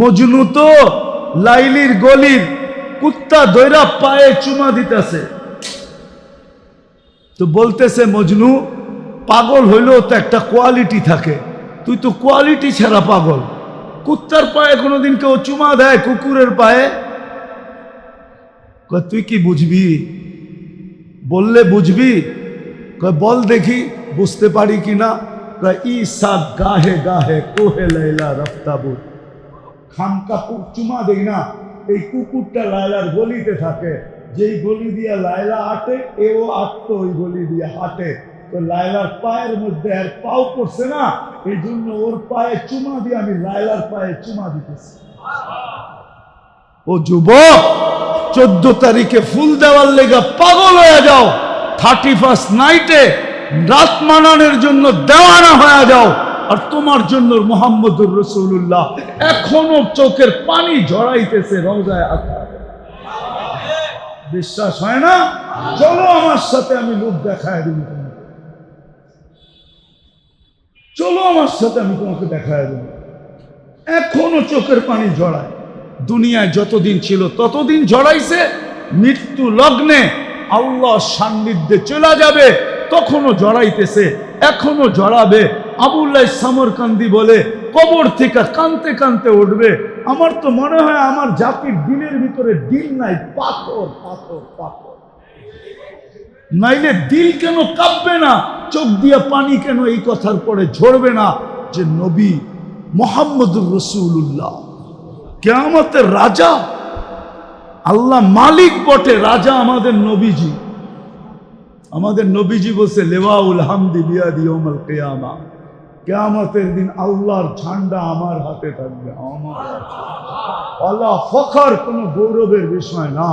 মজনু তো লাইলির গলির কুত্তা দৈরা পায়ে চুমা দিতেছে, তো বলতেছে মজনু পাগল হইলেও তো একটা কোয়ালিটি থাকে, তুই তো কোয়ালিটি ছাড়া পাগল। কুত্তার পায়ে কোনোদিন কেউ চুমা দেয়? কুকুরের পায়ে? তুই কি বুঝবি? বললে বুঝবি? বল দেখি বুঝতে পারি কিনা। ঈসা গাহে গাহে কোহে লাইলা রফতাবুর, খামকা চুমা দেই না, এই কুকুরটা লায়লার গলিতে থাকে, যেই গলি দিয়া লায়লা হাঁটে এও আটতো ওই গলি দিয়ে হাঁটে, তো লায়লার পায়ের মধ্যে আর পাও পড়ছে না, এই জন্য ওর পায়ে চুমা দিয়ে আমি লায়লার পায়ে চুমা দিতেছি। ও যুবক, 14 তারিখে ফুল দেওয়ার লেগা পাগল হয়ে যাও, 31 নাইটে রাত মানানোর জন্য দেওয়ানা হয়ে যাও, আর তোমার জন্য মুহাম্মদুর রাসূলুল্লাহ এখনো চোখের পানি ঝরাইতেছে রওজায়ে আতহার। বিশ্বাস হয় না? চলো আমার সাথে, আমি লোক দেখায় দিব তোমাকে, চলো আমার সাথে, আমি তোমাকে দেখায় দেব। এখনো চোখের পানি ঝরায়, দুনিয়ায় যতদিন ছিল ততদিন ঝরাইছে, মৃত্যু লগ্নে আল্লাহ সান্নিধ্যে চলে যাবে তখনও জড়াইতেছে, এখনো জড়াবে। আবুল্লাহ সামরকান্দি বলে কবর থেকে কানতে কানতে উঠবে। আমার তো মনে হয় আমার জাতির দিলের ভিতরে দিল নাই, পাথর পাথর পাথর। নাইলে দিল কেন কাঁপবে না, চোখ দিয়া পানি কেন এই কথার পরে ঝরবে না যে নবী মুহাম্মদুর রাসূলুল্লাহ কিয়ামতের রাজা, আল্লাহ মালিক বটে, রাজা আমাদের নবীজি। আমাদের নবীজি বলছে লেওয়াউল হামদি বিয়াদি ইয়াউমুল কিয়ামা, কিয়ামতের দিন আল্লাহর ঝান্ডা আমার হাতে থাকবে, আমার আল্লাহ ফখর, কোনো গৌরবের বিষয় না।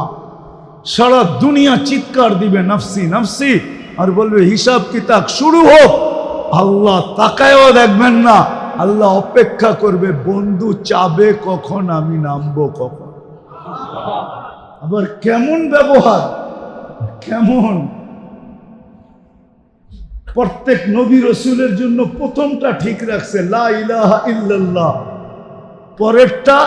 সারা দুনিয়া চিৎকার দিবে নফসি নফসি, আর বলবে হিসাব কিতাব শুরু হোক। আল্লাহ তাকায়ও দেখবেন না, আল্লাহ অপেক্ষা করবে, বন্ধু চাবে কখন আমি নামবো কখন। আবার কেমন ব্যবহার, কেমন! প্রত্যেক নবী রসুলের জন্য প্রথমটা ঠিক রাখছে লা ইলাহা ইল্লাল্লাহ, পরেরটা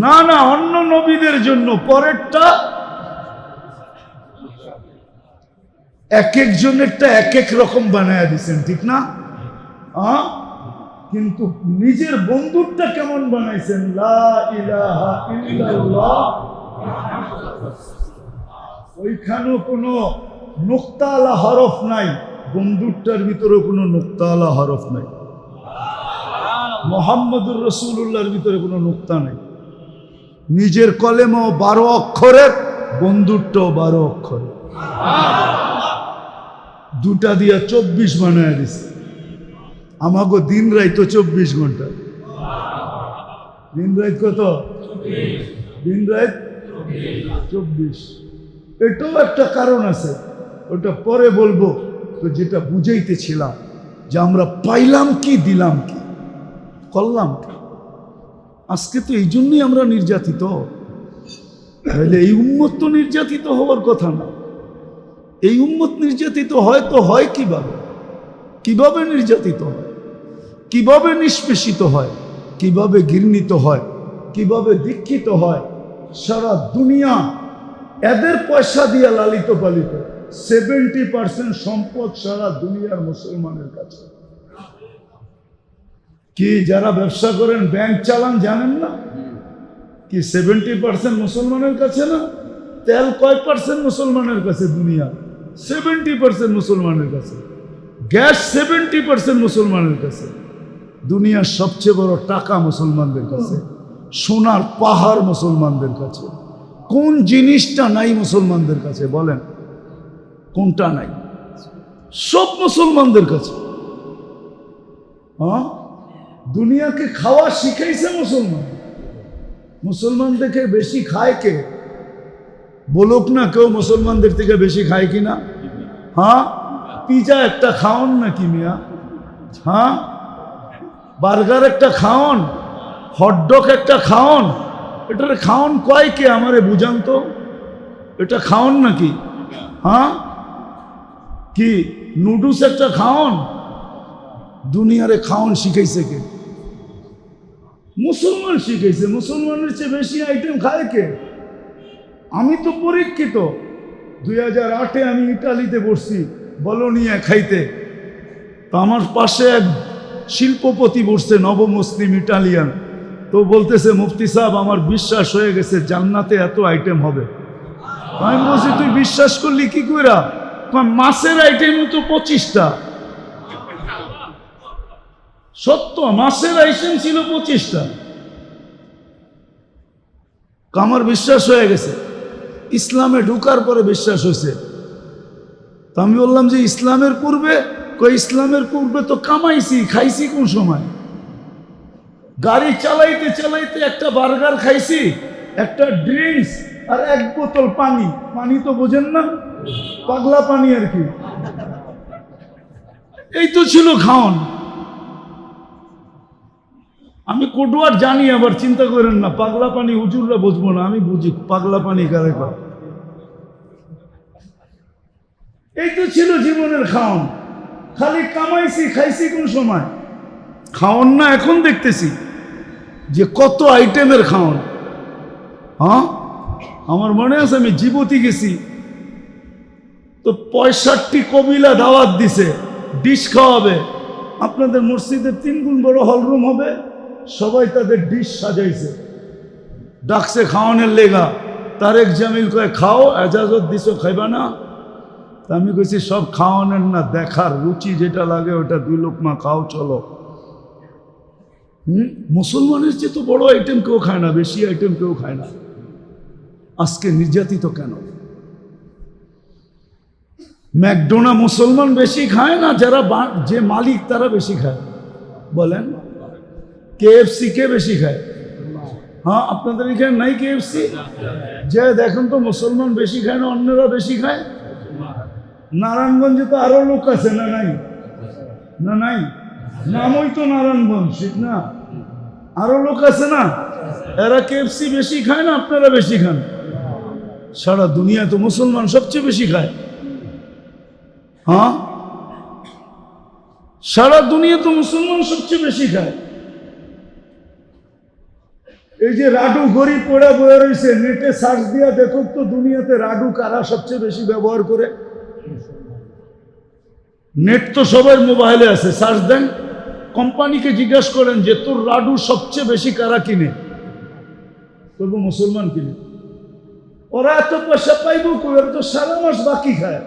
না না, অন্য নবীদের জন্য পরেরটা, এক একজনেরটা এক এক রকম বানায় দিচ্ছেন, ঠিক না? কিন্তু নিজের বন্ধুরটা কেমন বানাইছেন? লা ইলাহা ইল্লাল্লাহ। ওইখানেও কোনো নুক্তাওয়ালা হরফ নাই, বন্ধুরটার ভিতরে কোনো নুক্তাওয়ালা হরফ নাই। মুহাম্মদুর রাসূলুল্লাহর ভিতরে কোনো নুক্তা নাই। নিজের কলেমাও 12 অক্ষরের, বন্ধুরটাও 12 অক্ষরের, দুটা দিয়া 24 বানায় দিছে। আমাকে দিন রাত তো 24 ঘন্টা, দিন রাত কত? দিন রাত 24। এটাও একটা কারণ আছে, ওটা পরে বলবো। তো যেটা বুঝাইতেছিলাম যে আমরা পাইলাম কি, দিলাম কি, করলাম কি। আজকে তো এই জন্যই আমরা নির্যাতিত, তাহলে এই উম্মত তো নির্যাতিত হওয়ার কথা না। এই উম্মত নির্যাতিত হয় তো হয় কিভাবে? কিভাবে নির্যাতিত হয়, কিভাবে নিষ্পেষিত হয়, কিভাবে ঘৃণিত হয়, কিভাবে দীক্ষিত হয়? সারা দুনিয়া এদের পয়সা দিয়ে লালিত পালিত। 70% সম্পদ সারা দুনিয়ার মুসলমানের কাছে। কি যারা ব্যবসা করেন, ব্যাংক চালান, জানেন না কি 70% মুসলমানের কাছে না? তেল কয় পার্সেন্ট মুসলমানের কাছে? দুনিয়া 70% মুসলমানের কাছে। গ্যাস 70% মুসলমানের কাছে। দুনিয়ার সবচেয়ে বড় টাকা মুসলমানদের কাছে, সোনার পাহাড় মুসলমানদের কাছে। কোন জিনিসটা নাই মুসলমানদের কাছে? বলেন কোনটা নাই? সব মুসলমানদের কাছে। দুনিয়াকে খাওয়া শিখাইছে মুসলমান। মুসলমানদেরকে বেশি খায় কে? বলুক না কেউ মুসলমানদের থেকে বেশি খায় কিনা? পিজা একটা খাওন নাকি মিয়া? বার্গার একটা খাওন, হটডগ একটা খাওন, এটার খাওন কয় কে? আমারে বুঝান তো, এটা খাওন নাকি? কি নুডলস একটা খাওন? দুনিয়ারে খাওন শিখাইছে কে? মুসলমান শিখেছে, মুসলমানের চেয়ে বেশি আইটেম খায় কে? আমি তো পরীক্ষিত। 2008-এ আমি ইটালিতে বসছি বলোনিয়া খাইতে, তো আমার পাশে এক শিল্পপতি বসছে, নবমুসলিম ইটালিয়ান। তো বলতেছে, মুফতি সাহেব আমার বিশ্বাস হয়ে গেছে জান্নাতে এত আইটেম হবে। আমি বলছি, তুই বিশ্বাস করলি কি কইরা? মাছের আইটেমও তো 25টা। সত্য, মাছের আইটেম ছিল 25টা। আমার বিশ্বাস হয়ে গেছে। ইসলামে ঢুকার পরে বিশ্বাস হয়েছে। তো আমি বললাম যে ইসলামের পূর্বে? ইসলামের পূর্বে তো কামাইছি, খাইছি কোন সময়? গাড়ি চালাইতে চালাইতে একটা বার্গার খাইছি, একটা ড্রিঙ্কস আর 1 বোতল পানি। পানি তো বোঝেন না, পাগলা পানি আর কি। এই তো ছিল খাওন। আমি কোটওয়ার জানি, আবার চিন্তা করেন না পাগলা পানি হুজুররা বুঝবো না, আমি বুঝি পাগলা পানি কারে কয়। এই তো ছিল জীবনের খাওন। খালি কামাইছি, খাইছি কোন সময়? খাওন না, এখন দেখতেছি যে কত আইটেমের খাওন। হ্যাঁ, আমার মনে আছে আমি জিবুতি গেছি, তো 65 কবিলা দাওয়াত দিছে, ডিশ খাওয়াবে। আপনাদের মসজিদের 3 গুণ বড় হলরুম হবে, সবাই তাদের ডিশ সাজাইছে, ডাকছে খাওয়ানোর লেগা। তারেক জামিল কয়, খাও, এজাজত দিছো, খাইবা না? তা আমি কইছি, সব খাওয়ানোর না, দেখার, রুচি যেটা লাগে ওটা 2 লোকমা খাও, চলো। মুসলমানের চেয়ে তো বড় আইটেম কেউ খায় না, বেশি আইটেম কেউ খায় না। আজকে নির্যাতিত কেন? ম্যাকডোনা মুসলমান বেশি খায় না, যারা যে মালিক তারা বেশি খায়? বলেন, KFC কে বেশি খায়? হ্যাঁ, আপনাদের এখানে নাই KFC? যে দেখেন তো মুসলমান বেশি খায় না অন্যরা বেশি খায়? নারায়ণগঞ্জে তো আরো লোক আছে, না নাই? না নাই, নামই তো নারায়ণগঞ্জ, ঠিক না? আরো লোক আছে না? এরা KFC বেশি খায় না আপনারা বেশি খান? সারা দুনিয়া তো মুসলমান সবচেয়ে বেশি খায়। হ্যাঁ, সারা দুনিয়া তো মুসলমান সবচেয়ে বেশি খায়। এই যে রাডু গরিব পড়ে বয়ে রয়েছে, নেটে সার্চ দিয়া দেখো তো দুনিয়াতে রাডু কারা সবচেয়ে বেশি ব্যবহার করে। নেট তো সবার মোবাইলে আছে, সার্চ দেন। কোম্পানিকে জিজ্ঞাসা করেন যে তোর রাডু সবচেয়ে বেশি কারা কিনে? বলবো মুসলমান কিনে। ওরা এত পয়সা পাইব, ওরা তো সারা মাস বাকি খায়।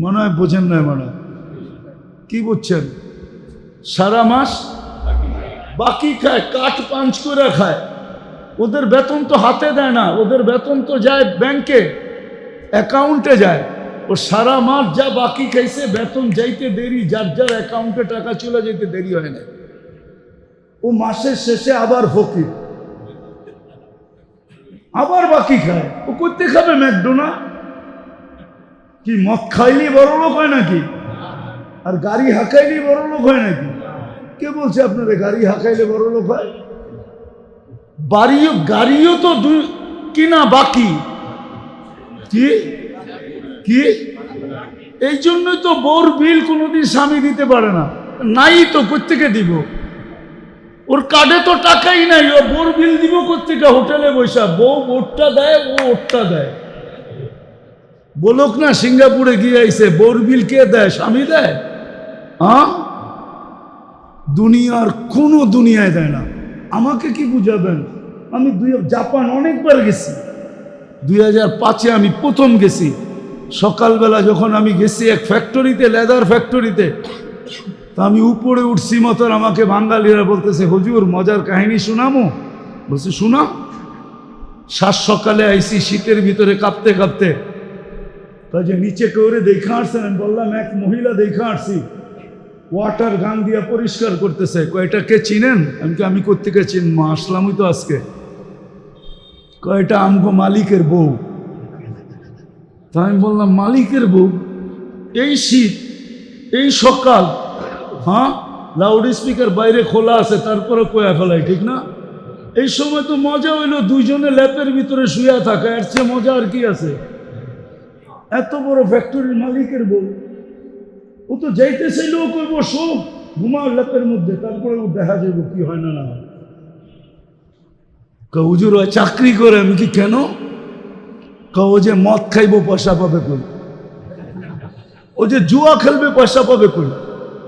মনে হয় বোঝেন না, মনে হয় কি বুঝছেন? সারা মাস বাকি খায়, কাঠ পাঞ্চ করে খায়। ওদের বেতন তো হাতে দেয় না, ওদের বেতন তো যায় ব্যাংকে, অ্যাকাউন্টে যায়। ও সারা মাস যা বাকি খাইছে, বেতন যাইতে দেরি, যার যার অ্যাকাউন্টে টাকা চলে যেতে দেরি হয় না। ও মাসের শেষে আবার ফকির, আবার বাকি খায়। ও করতে খাবে ম্যাকডোনা? কি মদ খাইলেই বড় লোক হয় নাকি? আর গাড়ি হাঁকাইলেই বড় লোক হয় নাকি? কে বলছে আপনাদের গাড়ি হাঁকাইলে বড় লোক হয়? গাড়িও তো কিনা বাকি। কি কি এই জন্যই তো বউর বিল কোনোদিন স্বামী দিতে পারে না। নাই তো কোত্থেকে দিব? ওর কার্ডে তো টাকাই নাই, ও বউর বিল দিব কোত্থেকে? হোটেলে বৈশা বউ ওরটা দেয়, ও ওরটা দেয়। বলুক না সিঙ্গাপুরে গিয়ে আইছে, বউর বিল কে দেয়? স্বামী দেয়। হ্যাঁ, দুনিয়ার কোনো দুনিয়ায় দেয় না। আমাকে কি বুঝাবেন? আমি জাপান অনেকবার গেছি। 2005-এ আমি প্রথম গেছি। সকালবেলা যখন আমি গেছি এক ফ্যাক্টরিতে, লেদার ফ্যাক্টরিতে, তা আমি উপরে উঠছি মতন আমাকে বাঙালিরা বলতেছে, হুজুর মজার কাহিনী শোনামো? বলছি শোনা। সাত সকালে আইসি শীতের ভিতরে কাঁপতে কাঁপতে, তাই যে নিচে কেউরে দেখা আসছেন? আমি বললাম এক মহিলা দেখা আসছি, ওয়াটার গান দিয়া পরিষ্কার করতেছে। কয়টা কে চিনেন? আমি কোত্থেকে চিনবো, আসলামই তো আজকে। কয়টা আমগো মালিকের বউ। তা আমি বললাম মালিকের বউ? এই শীত, এই সকাল, হ্যাঁ, লাউড স্পিকার বাইরে খোলা আছে, তারপরে কয়া ফেলাই, ঠিক না? এই সময় তো মজা হইলো দুইজনে ল্যাপের ভিতরে শুয়ে থাকা, এর চেয়ে মজা আর কি আছে? এত বড় ফ্যাক্টরির মালিকের বউ, ও তো যাইতে চাইলেও করবো শোক, ঘুমাও লেপের মধ্যে, তারপরে দেখা যাবে কি হয় না না। হুজুর চাকরি করে। আমি কি কেন? ও যে মদ খাইবো পয়সা পাবে কই, ও যে জুয়া খেলবে পয়সা পাবে কই,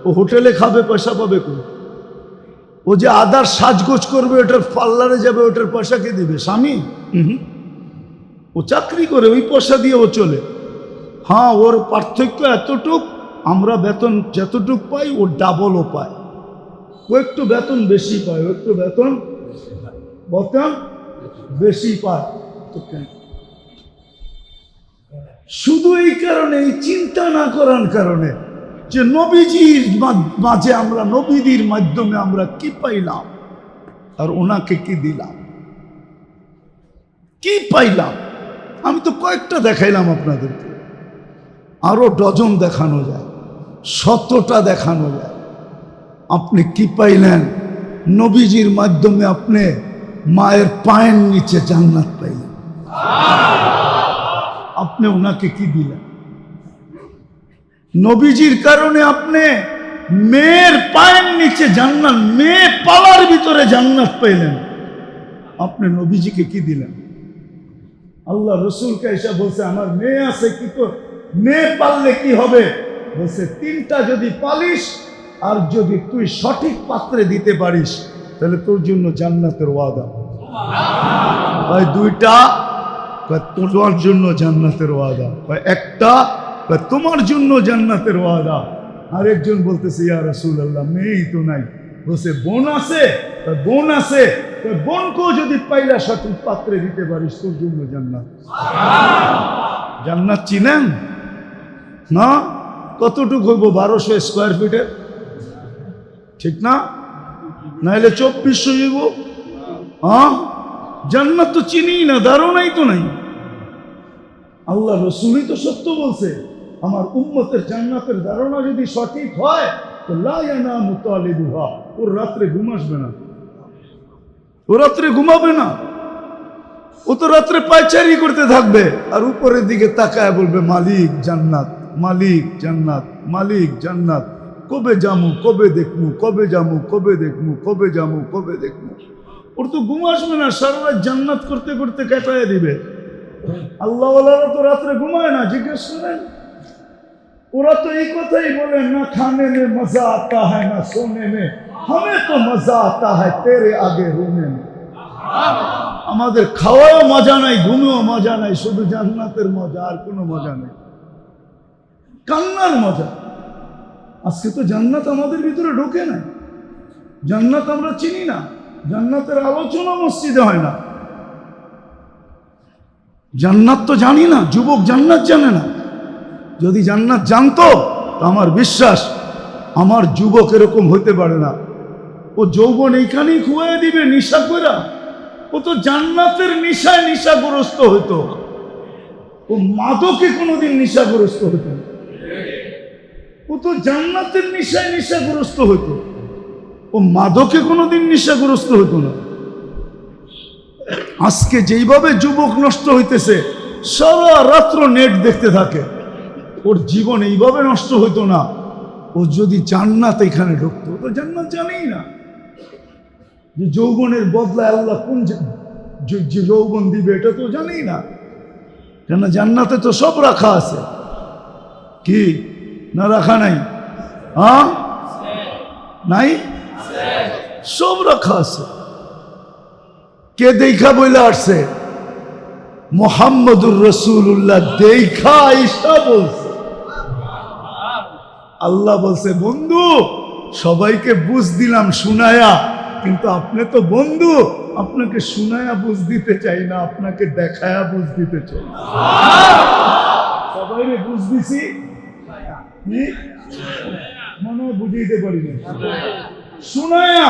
ও হোটেলে খাবে পয়সা পাবে কই, ও যে আদার সাজগোজ করবে, ওটার পার্লারে যাবে, ওটার পয়সা কে দিবে? স্বামী। ও চাকরি করে, ওই পয়সা দিয়ে ও চলে। হ্যাঁ, ওর পার্থক্য এতটুক, আমরা বেতন যতটুক পাই ও ডাবলও পায়। ও একটু বেতন বেশি পায়, ও একটু বেতন বেশি পায়। তো কেন? শুধু এই কারণে, এই চিন্তা না করার কারণে যে নবীজির মাঝে আমরা, নবীদের মাধ্যমে আমরা কি পাইলাম আর ওনাকে কি দিলাম, কি পাইলাম। আমি তো কয়েকটা দেখাইলাম আপনাদেরকে, আরো ডজন দেখানো যায়, শতটা দেখানো যায়। আপনি কি পাইলেন? নবীজির মাধ্যমে আপনি মায়ের পায়ের নিচে জান্নাত পাইলেন। আপনি ওনাকে কি দিলেন? নবীজির কারণে আপনি মেয়ের পায়ের নিচে জান্নাত, মেয়ে পালার ভিতরে জান্নাত পাইলেন। আপনি নবীজিকে কি দিলেন? আল্লাহ রসুলকে এসে বলছে, আমার মেয়ে আছে, কি তো মেয়ে পাললে কি হবে? বলছে, 3টা যদি পালিস আর যদি তুই সঠিক পাত্রে দিতে পারিস তাহলে তোর জন্য জান্নাতের ওয়াদা। ভাই 2টা তোমার জন্য জান্নাতের ওয়াদা, একটা তোমার জন্য জান্নাতের ওয়াদা। আরেকজন বলতেছে, ইয়া রাসূলুল্লাহ মেয়েই তো নাই। বলছে, বোন আছে? বোন আছে, বোনকেও যদি পাইলা সঠিক পাত্রে দিতে পারিস তোর জন্য জান্নাত। জান্নাত চিনেন না? কতটুকু হইব? 1200 স্কোয়ার ফিটের, ঠিক না? নাইলে 2400 হইব। হ্যাঁ, জান্নাত তো চিনি না, ধারণাই তো নাই। আল্লাহ রসুলই তো সত্য বলছে, আমার উম্মতের জান্নাতের ধারণা যদি সঠিক হয় তো লা ইয়ানামু তালিবুহা, ওর রাত্রে ঘুম আসবে না, ও রাত্রে ঘুমাবে না, ও তো রাত্রে পায়চারি করতে থাকবে আর উপরের দিকে তাকায় বলবে, মালিক জান্নাত, মালিক জান্নাত, মালিক জান্নাত, কবে যামু, কবে দেখমু, কবে যামু, কবে দেখমু, কবে যামু, কবে দেখমু। ওর তো ঘুম আসবে না, সারা রাত জান্নাত করতে করতে কাটায় দিবে। আল্লাহওয়ালারা তো রাত্রে ঘুমায় না, জিজ্ঞেস করেন। ওরা তো এই কথাই বলে, না খানে মে মজা আতা হ্যায় না সোনে মে, হমে তো মজা আতা হ্যায় তেরে আগে রুমে মে। আমাদের খাওয়াও মজা নাই, ঘুমেও মজা নাই, শুধু জান্নাতের মজা, আর কোনো মজা নেই, কান্নার মজা। আজকে তো জান্নাত আমাদের ভিতরে ঢোকে নাই, জান্নাত আমরা চিনি না, জান্নাতের আলোচনা মসজিদে হয় না, জান্নাত তো জানি না। যুবক জান্নাত জানে না। যদি জান্নাত জানতো তো আমার বিশ্বাস আমার যুবক এরকম হইতে পারে না। ও যৌবন এইখানেই খুয়াই দিবে নিশা করে। ও তো জান্নাতের নিশায় নিশাগ্রস্ত হইতো, ও মাদকে কোনোদিন নিশাগ্রস্ত হইতো না। ও তো জান্নাতের নিশায় নিশাগ্রস্ত হইতো, ও মাদকে কোনোদিন নিশাগ্রস্ত হইতো না। আজকে যেইভাবে যুবক নষ্ট হইতেছে, সারা রাত্র নেট দেখতে থাকে, ওর জীবন এইভাবে নষ্ট হইতো না। ও যদি জান্নাত এখানে ঢুকতো, তো জান্নাত জানেই না যে যৌবনের বদলায় আল্লাহ কোন যে যৌবন দিবে, এটা তো জানেই না। কেন? জান্নাতে তো সব রাখা আছে। কি না রাখা নাই? হ্যাঁ, নাই, সব রাখা আছে। কে দেখা বইলা আসছে? মুহাম্মদুর রাসূলুল্লাহ দেখা আয়েশা বলছে। আল্লাহ বলছে, বন্ধু সবাইকে বুঝ দিলাম শুনায়া, কিন্তু আপনি তো বন্ধু, আপনাকে শুনায়া বুঝ দিতে চাই না, আপনাকে দেখায়া বুঝ দিতে চাই। সবাইকে বুঝ দিছি, মনে বুঝিতে পারি না, শুনায়া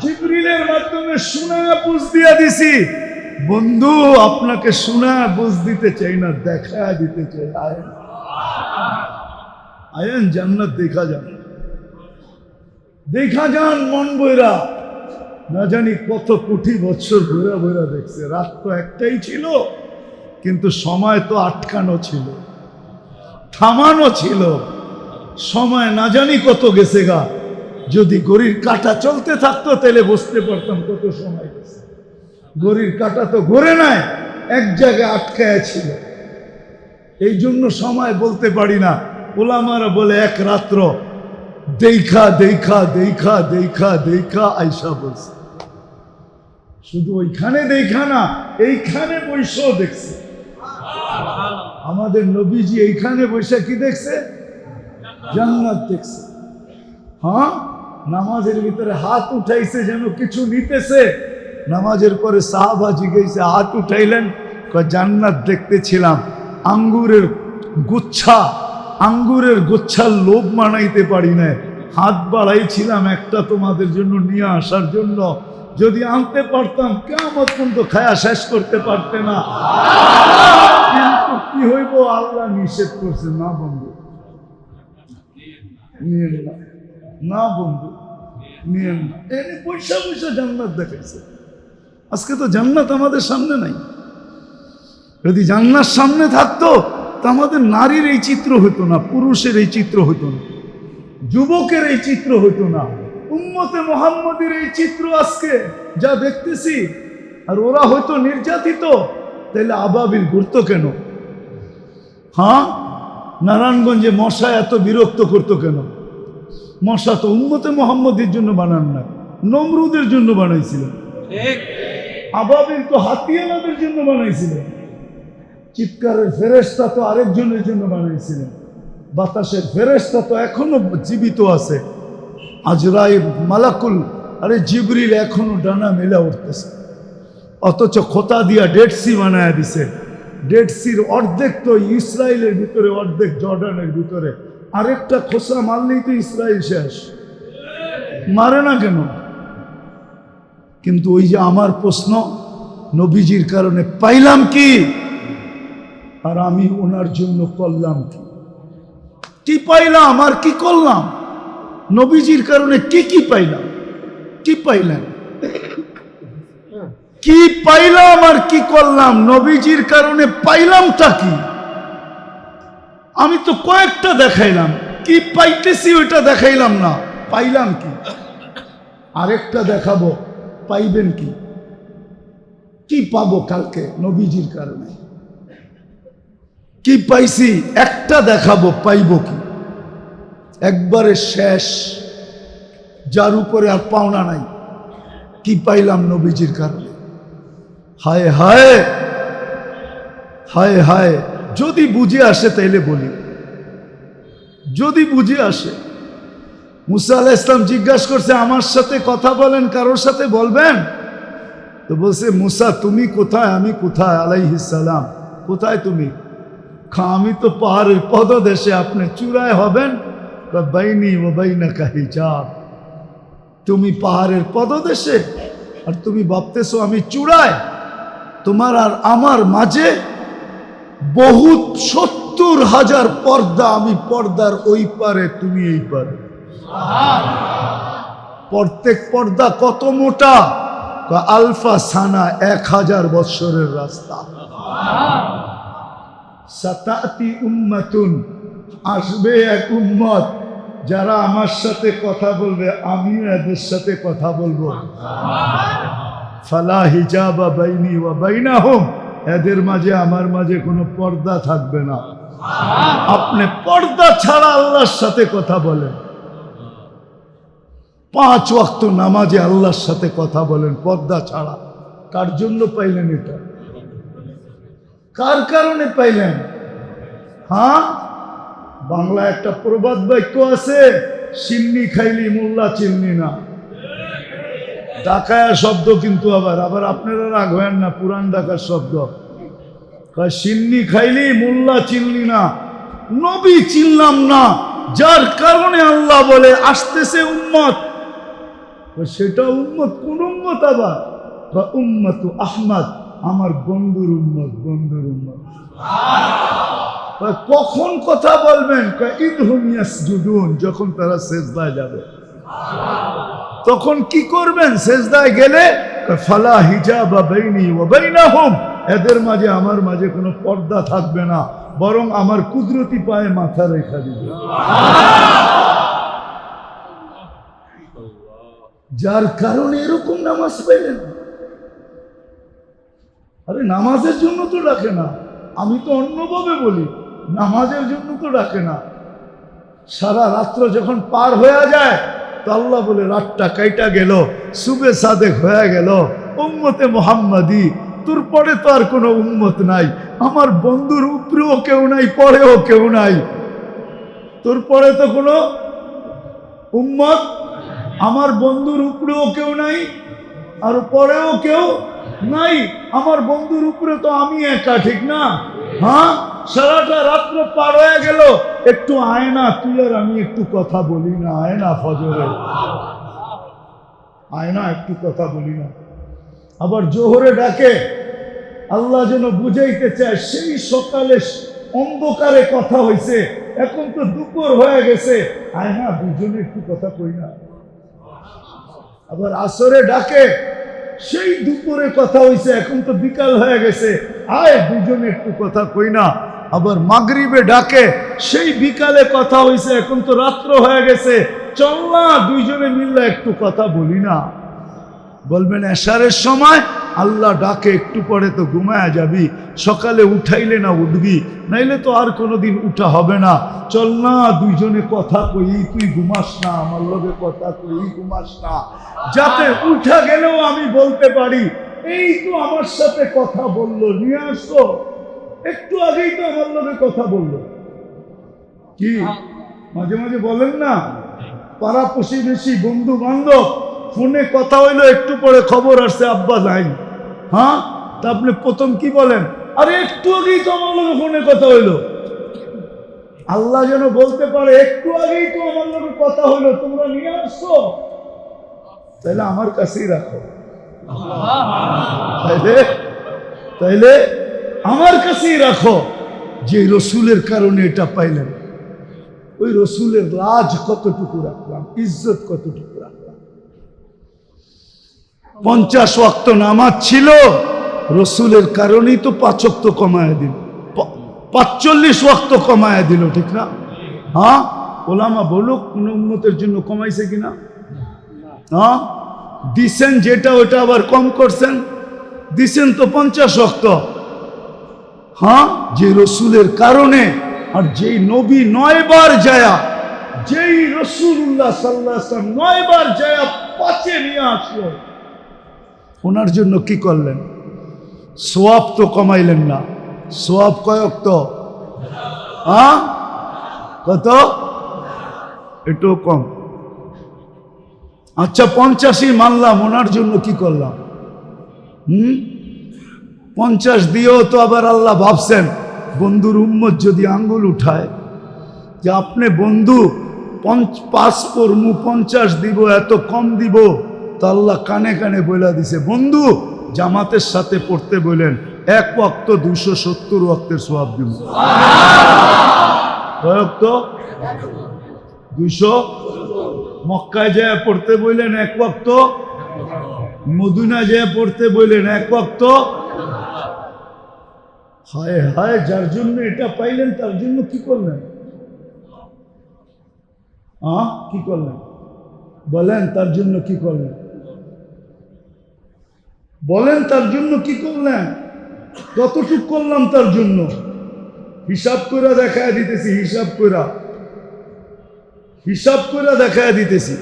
জিবরিলের মাধ্যমে শুনায়া বুঝ দিয়া দিছি। বন্ধু আপনাকে শুনায়া বুঝ দিতে চাই না, দেখায়া দিতে চাই। আয়েন আয়েন জান্নাত দেখা যান, দেখা যান মন বইরা। না জানি কত কোটি বছর বইরা বইরা দেখছে। রাত তো একটাই ছিল, কিন্তু সময় তো আটকানো ছিল, থামানো ছিল। সময় না জানি কত গেছে গা, যদি ঘড়ির কাঁটা চলতে থাকতো তাহলে বুঝতে পারতাম কত সময় গেছে। ঘড়ির কাঁটা তো ঘুরে নাই, এক জায়গায় আটকায় ছিল। এই জন্য সময় বলতে পারি না। ওলামারা বলে এক রাত্র দেখা দেখা দেখা দেখা দেখা আইসা বলছে। শুধু ওইখানে দেখা না, এইখানে বৈশাও দেখছে। আমাদের নবীজি এইখানে বৈশা কি দেখছে? জান্নাত দেখছে। হ্যাঁ, নামাজের ভিতরে হাত উঠাইছে যেন কিছু নিতেছে। নামাজের পরে সাহাবা জিজ্ঞেস হাত উঠাইলেন, জান্নাত দেখতেছিলাম। আঙ্গুরের গুচ্ছার লোভ মানাইতে পারি না, হাত বাড়াইছিলাম একটা তোমাদের জন্য নিয়ে আসার জন্য। যদি আনতে পারতাম কিয়ামত পর্যন্ত খায়া শেষ করতে পারতে না। কিন্তু কি হইব, আল্লাহ নিষেধ করছে, না বন্ধু নিয়েন না, না বন্ধু নিয়েন না। এনে পয়সা পয়সা জান্নাত দেখাইছে। আজকে তো জান্নাত আমাদের সামনে নাই। যদি জান্নাত সামনে থাকতো তা আমাদের নারীর এই চিত্র হতো না, পুরুষের এই চিত্র হতো না, যুবকের এই চিত্র হতো না, উম্মতে মুহাম্মদের এই চিত্র আজকে যা দেখতেছি। আর ওরা হয়তো নির্যাতিত, তাহলে আবাবিল ঘুরতো কেন? হ্যাঁ, নারায়ণগঞ্জে মশা এত বিরক্ত করতো কেন? মশা তো উম্মতে মুহাম্মদের জন্য বানান না, নমরুদের জন্য বানাইছিলেন। আবাবিল তো হাতিয়ানাদের জন্য বানাইছিলেন। চিৎকারের ফেরেশতা তো আরেকজনের জন্য বানাইছিলেন। বাতাসের ফেরেশতা তো এখনো জীবিত আছে। আজরাইল, মালাকুল, আরে জিবরিল এখনো ডানা মেলা উঠতেছে। অথচ খোতা দিয়া ডেড সি বানায় দিছে। ডেড সির অর্ধেক তো ইসরায়েলের ভিতরে, অর্ধেক জর্ডানের ভিতরে। আরেকটা খোসা মারলেই তো ইসরায়েল শেষ। মারে না কেন? কিন্তু ওই যে আমার প্রশ্ন, নবীজির কারণে পাইলাম কি, আর আমি ওনার জন্য করলাম কি? কি পাইলাম আর কি করলাম? নবীজির কারণে কি কি পাইলাম? কি পাইলেন? কি পাইলাম আর কি করলাম? নবীজির কারণে পাইলামটা কি? আমি তো কয়েকটা দেখাইলাম, কি পাইতেছি ওইটা দেখাইলাম না। পাইলাম কি? আরেকটা দেখাবো, পাইবেন কি? কি পাবো কালকে নবীজির কারণে? কি পাইছি একটা দেখাবো, পাইব কি? একবারে শেষ, যার উপরে আর পাওনা নাই। কি পাইলাম নবীজির কারণে? হায় হায় হায় হায়। যদি বুঝে আসে তাইলে বলি, যদি বুঝে আসে। মুসা আলাইহিস সালাম জিজ্ঞাসা করছে, আমার সাথে কথা বলেন, কারোর সাথে বলবেন? তো বলছে, মুসা তুমি কোথায়, আমি কোথায়? আলাইহিস সালাম, কোথায় তুমি? আমি তো পাহাড়ের পদদেশে, আপনি চূড়ায় হবেন। বাইনি ওয়া বাইনাকা হিজাব। তুমি পাহাড়ের পদদেশে আর তুমি ভাবতেছো আমি চূড়ায়। তোমার আর আমার মাঝে বহুত ৭০,০০০ পর্দা। আমি পর্দার ওই পারে, তুমি এই পারে। প্রত্যেক পর্দা কত মোটা? আলফা সানা, ১০০০ বৎসরের রাস্তা। সাতাতি উম্মাতুন, আসবে এক উম্মত, যারা আমার সাথে কথা বলবে, আমিও এদের সাথে কথা বলবো। ফালা হিজাবা বাইনি ওয়া বাইনাহুম, এদের মাঝে আমার মাঝে কোনো পর্দা থাকবে না। আপনি পর্দা ছাড়া আল্লাহর সাথে কথা বলেন। ৫ ওয়াক্ত নামাজে আল্লাহর সাথে কথা বলেন পর্দা ছাড়া। কার জন্য পাইলেন এটা? কার কারণে পাইলেন? হ্যাঁ, বাংলা একটা প্রবাদ বাক্য আছে, সিন্নি খাইলি মোল্লা চিননি না। ডাকায়া শব্দ, কিন্তু আবার আপনারা রাগ হয়েন না, পুরান ঢাকার শব্দ। সিন্নি খাইলি মোল্লা চিনলি না, নবী চিনলাম না, যার কারণে আল্লাহ বলে আসতেছে উম্মত। সেটা উম্মত কোন উম্মত? আবার উম্মত আহমদ, আমার বন্ধুর উম্মত, বন্ধুর উম্মত। কখন কথা বলবেন? ইদহুম ইয়াসজুদুন, যখন তারা সেজদায় যাবে। তখন কি করবেন? সেজদায় গেলে ফালা হিজাবা বাইনি ওয়া বাইনাহুম, এদের মাঝে আমার মাঝে কোনো পর্দা থাকবে না, বরং আমার কুদরতি পায়ে মাথা রেখা দিবে। যার কারণে এরকম নামাজ পাইলেন। আরে নামাজের জন্য তো ডাকে না, আমি তো অন্যভাবে বলি, নামাজের জন্য তো ডাকে না। সারা রাত্র যখন পার হয়ে যায় তো আল্লাহ বলে রাতটা কাইটা গেল, সুবে সাদেক হয়ে গেল, উম্মতে মুহাম্মাদি, তোর পরে তো আর কোনো উম্মত নাই, আমার বন্ধুর উপরেও কেউ নাই, পরেও কেউ নাই, তোর পরে তো কোনো উম্মত, আমার বন্ধুর উপরেও কেউ নাই আর পরেও কেউ নাই, আমার বন্ধুর উপরে তো আমি একা, ঠিক না? হ্যাঁ, সারাটা রাত্র পার হয়ে গেল, একটু আয় না, তুই আর আমি একটু কথা বলি না, আয় না ফজরে, আয় না একটু কথা বলি না। আবার জোহরে ডাকে, আল্লাহ যেন বুঝাইতে চায় সেই সকালে অন্ধকারে কথা হয়েছে, এখন তো দুপুর হয়ে গেছে, আয় না দুজনে একটু কথা কই না। আবার আসরে ডাকে, সেই দুপুরে কথা হয়েছে, এখন তো বিকাল হয়ে গেছে, আয় দুজনে একটু কথা কই না। আবার মাগরিবে ডাকে, সেই বিকালে কথা হয়েছে, এখন তো রাত্র হয়ে গেছে, চল না দুইজনে মিললে একটু কথা বলি না। বলবেন এশারের সময় আল্লাহ ডাকে, একটু পরে তো ঘুমায়া যাবি, সকালে উঠাইলে না উঠবি, নাইলে তো আর কোনোদিন উঠা হবে না, চল না দুইজনে কথা কই, তুই ঘুমাস না, আমার লগে কথা কই, ঘুমাস না, যাতে উঠা গেলেও আমি বলতে পারি এই তো আমার সাথে কথা বললো, নিয়ে আসো, একটু আগেই তো আমার লগে কথা বললো। কি মাঝে মাঝে বলেন না, পাড়া প্রতিবেশী বন্ধু বান্ধব ফোনে কথা হইলো, একটু পরে খবর আসছে আব্বা নাই, হ্যাঁ, তা আপনি প্রথম কি বলেন, আরে একটু আগেই তো আমার লোকের ফোনে কথা হইলো। আল্লাহ যেন বলতে পারে একটু আগেই তো আমার লোকের কথা হইলো, তোমরা নিয়ে আসছো, তাইলে আমার কাছেই রাখো, তাইলে আমার কাছেই রাখো। যে রসুলের কারণে এটা পাইলেন, ওই রসুলের লাজ কতটুকু রাখলাম, ইজ্জত কতটুকু রাখলাম। 50 ওয়াক্ত নামাজ ছিল, রসুলের কারণেই তো 5 ওয়াক্ত কমায় দিল, 45 ওয়াক্ত কমায় দিল, ঠিক না? হ্যাঁ, ওলামা বলুক কোন উম্মতের জন্য কমাইছে কিনা? হ্যাঁ, দিছেন যেটা ওটা আবার কম করছেন, দিছেন তো 50 ওয়াক্ত। হ্যাঁ, যে রসুলের কারণে, আর যেই নবী 9 বার যায়া, যেই রাসূলুল্লাহ সাল্লাল্লাহু আলাইহি ওয়াসাল্লাম 9 বার যায়া 5-এ নিয়ে আসলো, ওনার জন্য কি করলেন? সওয়াব তো কমাইলেন না, সওয়াব কয় ওয়াক্ত? হ্যাঁ, কত? একটু কম। আচ্ছা 85 মানলাম, ওনার জন্য কি করলাম? 50 দিয়েও তো আবার আল্লাহ ভাবছেন, বন্ধুর উম্মত যদি আঙ্গুল উঠায় যে আপনি বন্ধু 5 পড়মু 50 দিব, এত কম দিব, তো আল্লাহ কানে কানে বইলা দিছে, বন্ধু জামাতের সাথে পড়তে বললেন, 1 ওয়াক্ত 270 ওয়াক্তের সওয়াব দিব। কয় ওয়াক্ত? 200। মক্কায় যায় পড়তে বললেন 1 ওয়াক্ত, মদিনা যায় পড়তে বললেন 1 ওয়াক্ত। হায় হায়, যার জন্য এটা পাইলেন তার জন্য কি করলেন? কি করলেন বলেন? তার জন্য কি করলেন বলেন? তার জন্য কি করলেন? কতটুক করলাম তার জন্য? হিসাব করে দেখায় দিতেছি, হিসাব করে দেখায় দিতেছি,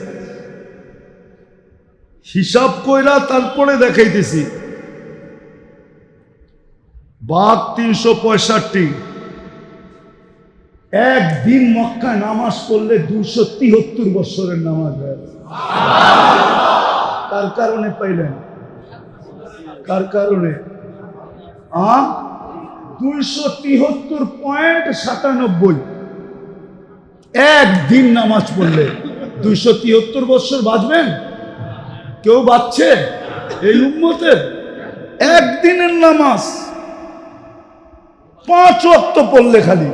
হিসাব কইরা তারপরে দেখাইতেছি। বাঘ 365, একদিন মক্কায় নামাজ পড়লে 273 বছরের নামাজ হয়। কার কারণে পাইলেন? কার কারণে? 273.97 একদিন নামাজ পড়লে 273 বছর বাঁচবেন? কেউ বাঁচছে এই উম্মতের? একদিনের নামাজ 5 ওয়াক্ত পড়লে খালি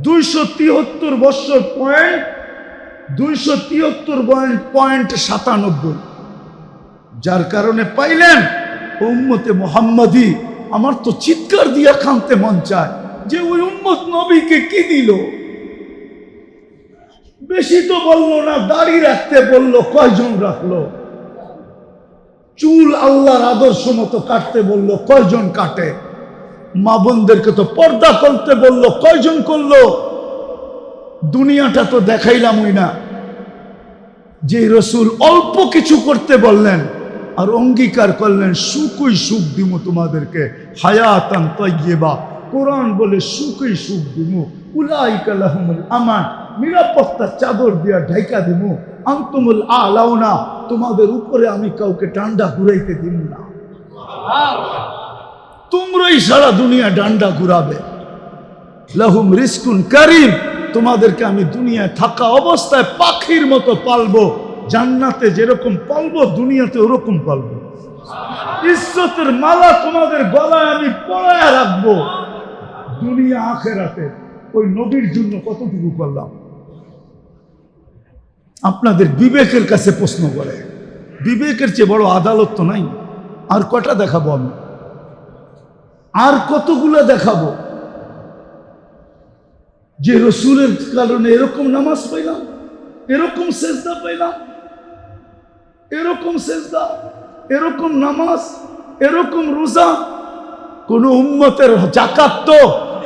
273 বছর, 273.97, যার কারণে পাইলেন। উম্মতে মুহাম্মাদি, আমার তো চিৎকার দিয়া কাঁদতে মন চায় যে ওই উম্মত নবীকে কি দিল? বেশি তো বললো না, দাড়ি রাখতে বললো, কয়জন রাখলো? চুল আল্লাহর আদর্শ মতো কাটতে বললো, কয়জন কাটে? মা বোনদেরকে তো পর্দা করতে বললো, কয়জন করলো? দুনিয়াটা তো দেখাইলামই না। যে রসুল অল্প কিছু করতে বললেন আর অঙ্গীকার করলেন, সুখই সুখ দিব তোমাদেরকে, হায়াতান তাইয়্যিবা। কোরআন বলে সুখই সুখ দিব, উলাইকা লাহুমুল আমান, নিরাপত্তার চাদর দিয়া ঢাইকা দিব, আনতুমুল আলাউনা, তোমাদের উপরে আমি কাউকে ডান্ডা ঘুরাইতে দিব না, তোমরাই সারা দুনিয়া ডান্ডা ঘুরাবে। লাহুম রিজকুন কারীম, তোমাদেরকে আমি দুনিয়ায় থাকা অবস্থায় পাখির মতো পালবো, জান্নাতে যেরকম পালবো দুনিয়াতে ওরকম পালবো। ইজ্জতের মালা তোমাদের গলায় আমি পরায়া রাখবো, দুনিয়া আখেরাতে। ওই নবীর জন্য কতটুকু করলাম? আপনাদের বিবেকের কাছে প্রশ্ন করে, বিবেকের চেয়ে বড় আদালত তো নাই। আর কটা দেখাবো আমি? আর কতগুলো দেখাবো যে রসুলের কারণে এরকম নামাজ পাইলাম, এরকম সেজদা পাইলাম, এরকম সেজদা, এরকম নামাজ, এরকম রোজা। কোন উম্মতের জাকাত তো,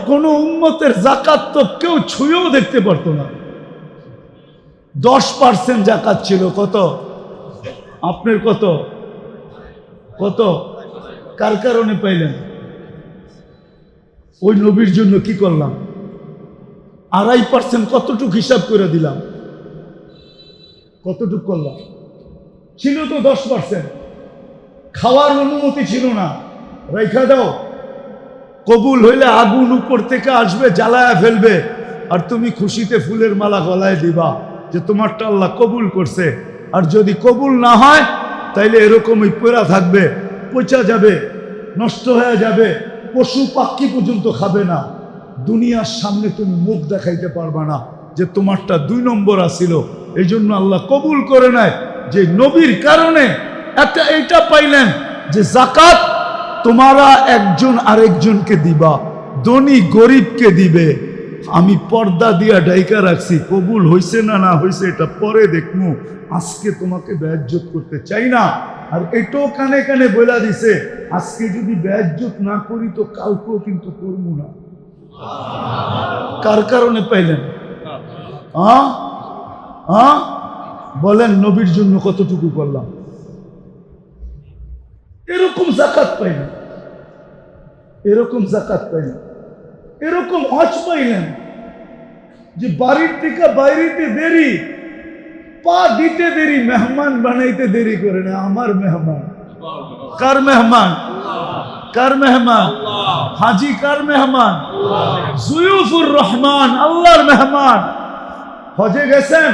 কোন উম্মতের জাকাত তো কেউ ছুঁয়েও দেখতে পারতো না। 10% জাকাত ছিল। কত? আপনার কত? কত? কার কারণে পাইলেন? ওই নবীর জন্য কি করলাম? 2.5% কতটুক হিসাব করে দিলাম? কতটুক করলাম? ছিল তো 10%। খাওয়ার অনুমতি ছিল না, রেখা দাও। কবুল হইলে আগুন উপর থেকে আসবে, জ্বালায়া ফেলবে, আর তুমি খুশিতে ফুলের মালা গলায় দিবা যে তোমারটা আল্লাহ কবুল করছে। আর যদি কবুল না হয় তাইলে এরকমই পড়া থাকবে, পচা যাবে, নষ্ট হয়ে যাবে, পশু পাখি পর্যন্ত খাবে না। দুনিয়ার সামনে তুমি মুখ দেখাইতে পারবা না যে তোমারটা 2 নম্বর আসিল। এই জন্য আল্লাহ কবুল করে নেয় যে নবীর কারণে এটা পাইলেন যে জাকাত তোমারা একজন আরেকজনকে দিবা, ধনী গরিবকে দিবে। আমি পর্দা দিয়া ডাইকা রাখছি, কবুল হইছে না না হইছে এটা পরে দেখমু, আজকে তোমাকে বেইজ্জত করতে চাই না। আর এটাও কানে কানে বলা দিছে, আজকে যদি বেইজ্জত না করি তো কালকেও কিন্তু করবো না। কার কারণে পাইলেন? বলেন, নবীর জন্য কতটুকু করলাম? এরকম জাকাত পাইলেন, এরকম জাকাত পাইলেন, এরকম হজ পাইলেন যে বাড়ির থেকে বাইরেতে দেরি, পা দিতে দেরি, মেহমান বানাইতে দেরি করে না। আমার মেহমান। কার মেহমান? কার মেহমান? হাজি কার মেহমান? জুয়ুফুর রহমান, আল্লাহর মেহমান। হজে গেছেন,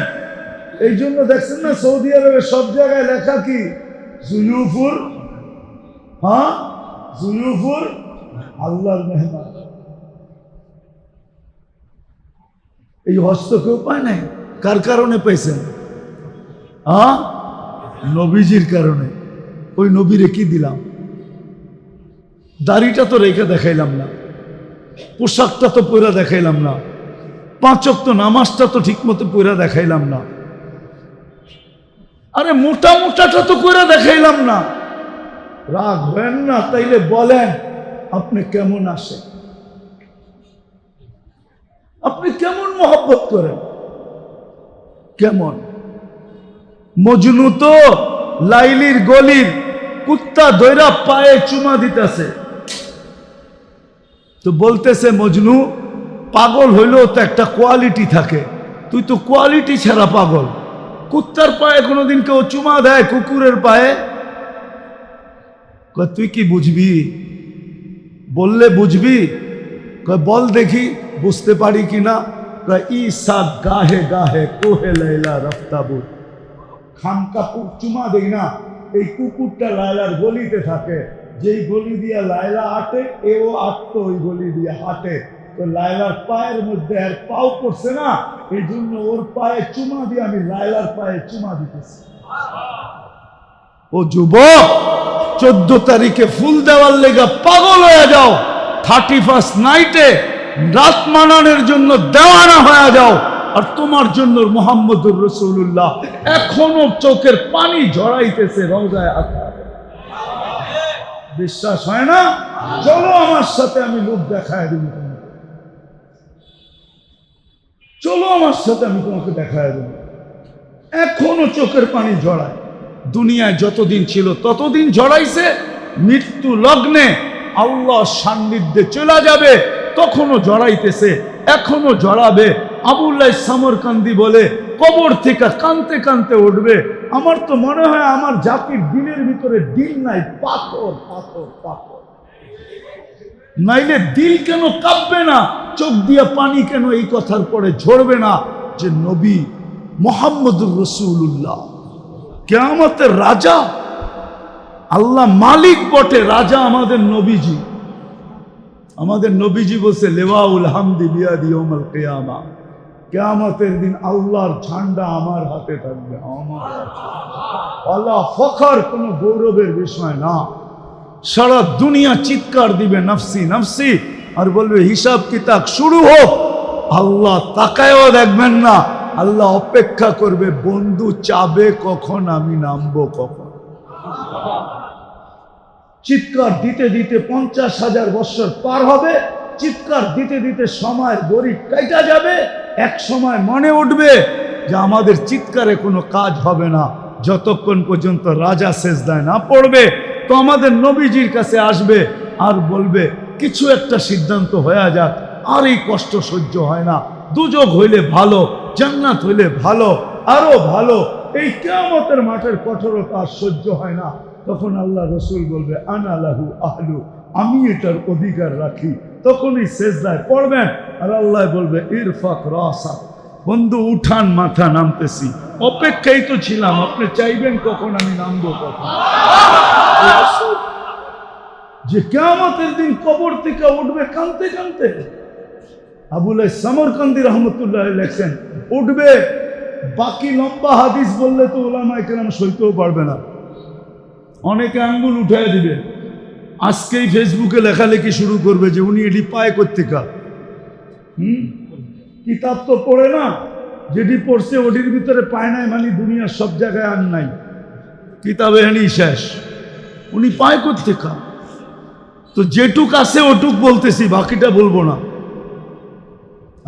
এই জন্য দেখছেন না সৌদি আরবে সব জায়গায় লেখা কি? জুয়ুফুর, জুয়ুফুর আল্লাহর মেহমান। এই হজ তো কেউ পায় নাই। কার কারণে পাইছেন? নবীজির কারণে। ওই নবীরে কি দিলাম? দাড়িটা তো রেখে দেখাইলাম না, পোশাকটা তো পরে দেখাইলাম না, 5 ওয়াক্ত নামাজটা তো ঠিক মতো পরে দেখাইলাম না, আরে মোটা মোটাটা তো করে দেখাইলাম না। রাগ হয় না? তাইলে বলেন আপনি কেমন আসেন, আপনি কেমন মহব্বত করেন, কেমন? মজনু তো লাইলির গলির কুত্তা দৈরা পায়ে চুমা দিতেছে, তো বলতেছে মজনু পাগল হইলেও তো একটা কোয়ালিটি থাকে, তুই তো কোয়ালিটি ছাড়া পাগল। কুত্তার পায়ে কোনোদিন কেউ চুমা দেয়? কুকুরের পায়ে? তুই কি বুঝবি? বললে বুঝবি? বল দেখি বুঝতে পারি কিনা। ঈসা গাহে গাহে কোহে লাইলা রফতাবুর, খামকা চুমা দেই না, এই কুকুরটা লায়লার গলিতে থাকে, যেই গলি দিয়া লায়লা হাঁটে এও আটতো ওই গলি দিয়ে হাঁটে। তো লায়লার পায়ের মধ্যে আর পাও পড়ছে না, এই জন্য ওর পায়ে চুমা দিয়ে আমি লায়লার পায়ে চুমা দিতেছি। ও যুবক, 14 তারিখে ফুল দেওয়ার লেগা পাগল হয়ে যাও, 31st নাইটে রাত মানানোর জন্য দেওয়ানা হয়ে যাও, আর তোমার জন্য মুহাম্মদুর রাসূলুল্লাহ এখনো চোখের পানি ঝরাইতেছে রওজায়ে আতহার। বিশ্বাস হয় না? চলো আমার সাথে, আমি লোক দেখায় দিব। চলো আমার সাথে, আমি তোমাকে দেখায় দেব। এখনো চোখের পানি ঝরায়। দুনিয়ায় যতদিন ছিল ততদিন ঝরাইছে। মৃত্যু লগ্নে আল্লাহ সান্নিধ্যে চলে যাবে তখনও ঝরাইতেছে, এখনো ঝরাবে। আবুল্লাহ সামরকান্দি বলে কবর থেকে কানতে কানতে উঠবে। আমার তো মনে হয় আমার জাতির দিলের ভিতরে দিল নাই, পাথর পাথর পাথর। নাইলে দিল কেন কাঁপবে না, চোখ দিয়া পানি কেন এই কথার পরে ঝরবে না যে নবী মুহাম্মদুর রাসূলুল্লাহ কিয়ামতের রাজা, আল্লাহ মালিক বটে, রাজা আমাদের নবীজি। আমাদের নবীজি বলছে লেওয়াউল হামদি বিয়াদি ইয়াউমাল কিয়ামা, কিয়ামতের দিন আল্লাহর ঝান্ডা আমার হাতে থাকবে। আমার আল্লাহ ফখর, কোনো গৌরবের বিষয় না। সারা দুনিয়া চিৎকার দিবে নফসি নফসি, আর বলবে হিসাব কিতাব শুরু হোক। আল্লাহ তাকায়ও দেখবেন না, আল্লাহ অপেক্ষা করবে বন্ধু চাবে কখন, আমি নামবো কখন। চিৎকার দিতে দিতে 50,000 বছর পার হবে, চিৎকার দিতে দিতে সময় গড়ি কাইটা যাবে। এক সময় মনে উঠবে যে আমাদের চিৎকারে কোনো কাজ হবে না, যতক্ষণ পর্যন্ত রাজা সেজদায় না পড়বে। তো আমাদের নবীজির কাছে আসবে আর বলবে কিছু একটা সিদ্ধান্ত হয়ে যাক, আর এই কষ্ট সহ্য হয় না, দুজক হইলে ভালো, জান্নাত হইলে ভালো, আরো ভালো। এই কিয়ামতের মাঠের কঠোরতা আর সহ্য হয় না। তখন আল্লাহ রসুল বলবে আনা লাহু আহলু, আমি এটার অধিকার রাখি। তখনই সেজদায় পড়বেন আর আল্লাহ বলবে ইরফাক রাসা, বন্ধু উঠান মাথা, নামতেছি। অপেক্ষাই তো ছিলাম, আপনি চাইবেন কখন আমি নামবো কখন। যে কিয়ামতের দিন কবর থেকে উঠবে কাঁদতে কাঁদতে। আবুল্লাহ সামরকান্দি রহমতুল্লাহ লেখেন উঠবে, বাকি লম্বা হাদিস বললে তো ওলামায়ে কেরাম সইতেও পারবে না, অনেকে আঙ্গুল উঠায় দিবে। আজকেই ফেসবুকে লেখালেখি শুরু করবে যে উনি এটি পায় কোত্থেকা। কিতাব তো পড়ে না, যেটি পড়ছে ওটির ভিতরে পায় নাই, মানে দুনিয়ার সব জায়গায় আর নাই, কিতাবে এনেই শেষ। উনি পায় কোত্থেকা? তো যেটুক আছে ওটুক বলতেছি, বাকিটা বলবো না।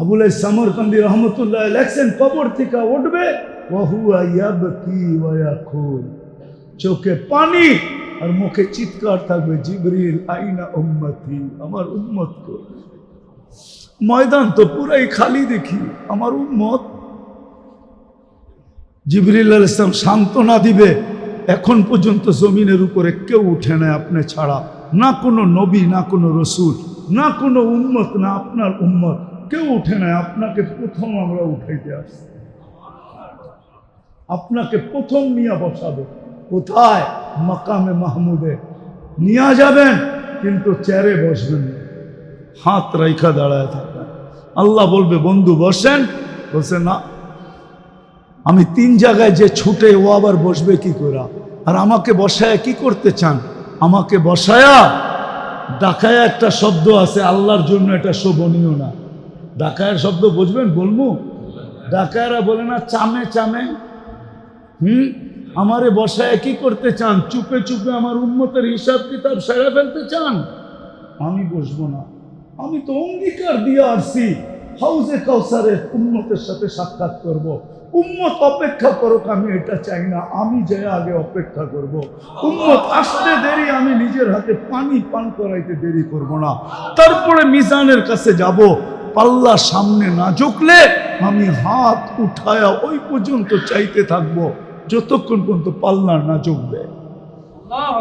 আবুল্লাহ সামরকান্দি রহমতুল্লাহ লেখছেন কবর থেকে উঠবে, ওয়াহুয়া ইয়াবকি ওয়া ইয়াকুল, চোখে পানি আর মুখে চিৎকার থাকবে, জিবরিল আইনা উম্মতি, আমার উম্মত কো। ময়দান তো পুরাই খালি দেখি, আমার উম্মত। জিবরিল আলাইহিস সালাম সান্ত্বনা দিবে, এখন পর্যন্ত জমিনের উপরে কেউ উঠে না আপনি ছাড়া, না কোনো নবী, না কোনো রসুল, না কোনো উম্মত, না আপনার উম্মত, কেউ উঠে নাই। আপনাকে প্রথম আমরা উঠাইতে আসছি, আপনাকে প্রথম নিয়ে বসাবে। কোথায়? মাকামে মাহমুদে নিয়ে যাবেন, কিন্তু চেয়ারে বসবেন না, হাত রাইখা দাঁড়ায় থাকবেন। আল্লাহ বলবে বন্ধু বসেন, বলছে না, আমি 3 জায়গায় যে ছুটে, ও আবার বসবে কি করে? আর আমাকে বসায় কি করতে চান? আমাকে বসায়া ডাকায়া একটা শব্দ আছে আল্লাহর জন্য, এটা শোভনীয় না। ডাকায়ের শব্দ বুঝবেন? বলবো, ডাকায়েরা বলে না চামে চামে। আমারে বসায় কি করতে চান? চুপে চুপে আমার উম্মতের হিসাব কিতাব সেরে ফেলতে চান? আমি বসবো না। আমি তো অঙ্গীকার দিয়ে আসছি হাউজে কাউসারের উম্মতের সাথে সাক্ষাৎ করব। উম্মত অপেক্ষা করুক, আমি এটা চাই না, আমি যে আগে অপেক্ষা করব। উম্মত আসতে দেরি, আমি নিজের হাতে পানি পান করাইতে দেরি করব না। তারপরে মিজানের কাছে যাব, পাল্লা সামনে না ঝুঁকলে আমি হাত উঠায়া ওই পর্যন্ত চাইতে থাকবো যতক্ষণ পর্যন্ত পাল্লা না ঝুঁকবে।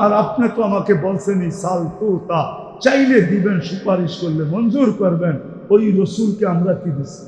আর আপনি তো আমাকে বলছেনই সাল তো তা, চাইলে দিবেন, সুপারিশ করলে মঞ্জুর করবেন। ওই রসুলকে আমরা কি দিচ্ছি?